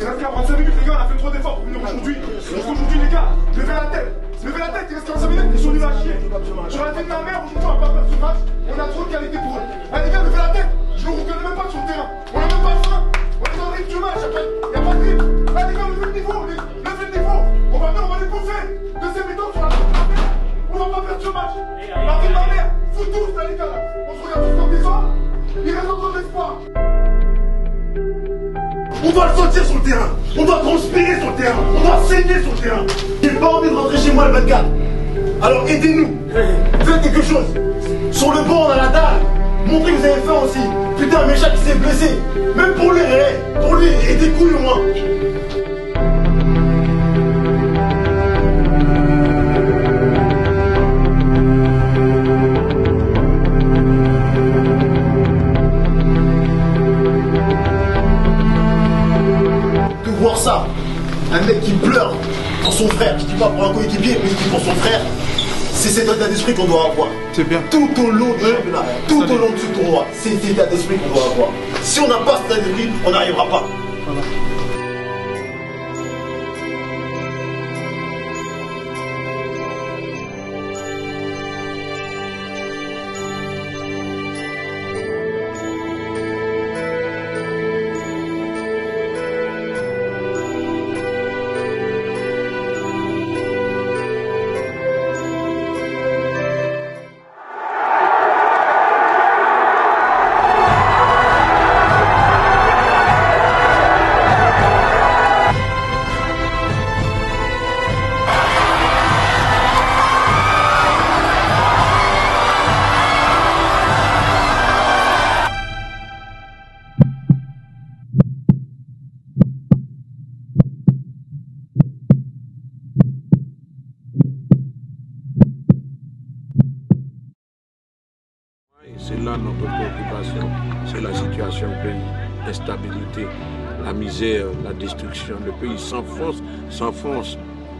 Il reste 45 minutes, les gars, on a fait trop d'efforts pour venir aujourd'hui. Donc aujourd'hui, les gars, levez la tête. Levez la tête, il reste 45 minutes, ils sont nuls à chier. Sur la vie de ma mère, aujourd'hui, on va pas faire ce match. On a trop de qualité pour eux. Allez, les gars, levez la tête. Je ne vous reconnais même pas sur le terrain. On n'a même pas faim. On est dans le rythme du match. Il n'y a pas de rythme. Allez, les gars, levez le niveau. Levez le niveau. On va les bouffer. Deuxième mi-temps sur la vie de ma mère. On va pas perdre ce match. La vie de ma mère. Faut tous, là, les gars, là. On se regarde tous comme des hommes. Il reste encore de l'espoir. On doit le sortir sur le terrain. On doit transpirer sur le terrain. On doit saigner sur le terrain. J'ai pas envie de rentrer chez moi le 24. Alors aidez-nous. Faites quelque chose. Sur le banc, on a la dalle. Montrez que vous avez faim aussi. Putain, Mécha qui s'est blessé. Même pour lui, et des couilles au moins. De voir ça, un mec qui pleure pour son frère, qui dit pas pour un coéquipier, mais qui dit pour son frère, c'est cet état d'esprit qu'on doit avoir. C'est bien. Tout au long du championnat, tout au long de ce tournoi, c'est cet état d'esprit qu'on doit avoir. Si on n'a pas cet état d'esprit, on n'arrivera pas. Voilà. C'est là notre préoccupation, c'est la situation du pays, l'instabilité, la misère, la destruction. Le pays s'enfonce.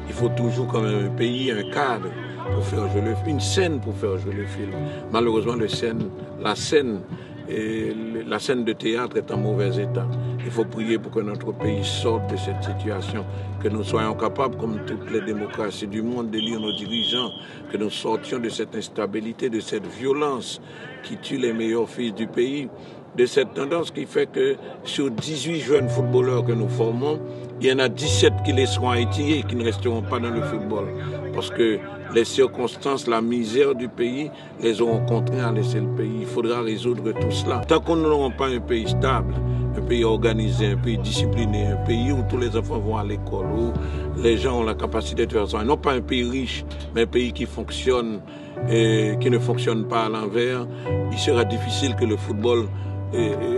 Il faut toujours quand même un pays, un cadre pour faire jouer le film, une scène pour faire jouer le film. Malheureusement, la scène de théâtre est en mauvais état. Il faut prier pour que notre pays sorte de cette situation, que nous soyons capables, comme toutes les démocraties du monde, d'élire nos dirigeants, que nous sortions de cette instabilité, de cette violence qui tue les meilleurs fils du pays, de cette tendance qui fait que sur 18 jeunes footballeurs que nous formons, il y en a 17 qui laisseront Haïti et qui ne resteront pas dans le football. Parce que les circonstances, la misère du pays, les auront contraints à laisser le pays. Il faudra résoudre tout cela. Tant qu'on n'aura pas un pays stable, un pays organisé, un pays discipliné, un pays où tous les enfants vont à l'école, où les gens ont la capacité de faire ça, non pas un pays riche, mais un pays qui fonctionne et qui ne fonctionne pas à l'envers, il sera difficile que le football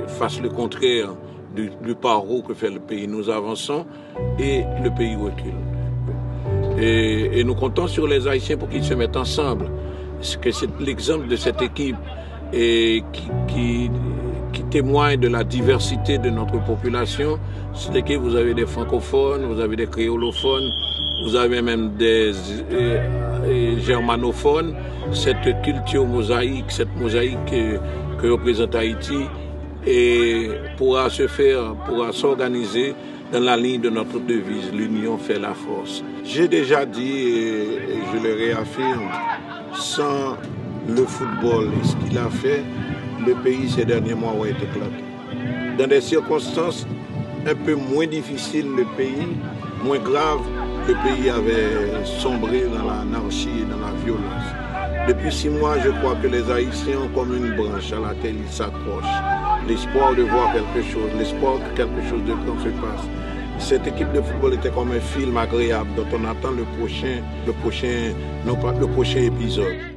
fasse le contraire du paro que fait le pays. Nous avançons et le pays recule. Et nous comptons sur les Haïtiens pour qu'ils se mettent ensemble. C'est l'exemple de cette équipe qui témoigne de la diversité de notre population. Cette équipe, vous avez des francophones, vous avez des créolophones, vous avez même des germanophones. Cette culture mosaïque, cette mosaïque que représente Haïti, et pourra s'organiser dans la ligne de notre devise, l'union fait la force. J'ai déjà dit, et je le réaffirme, sans le football et ce qu'il a fait, le pays ces derniers mois aurait éclaté. Dans des circonstances un peu moins difficiles, le pays, moins graves, le pays avait sombré dans l'anarchie et dans la violence. Depuis 6 mois, je crois que les Haïtiens ont comme une branche à laquelle ils s'accrochent. L'espoir de voir quelque chose, l'espoir que quelque chose de grand se passe. Cette équipe de football était comme un film agréable dont on attend le prochain épisode.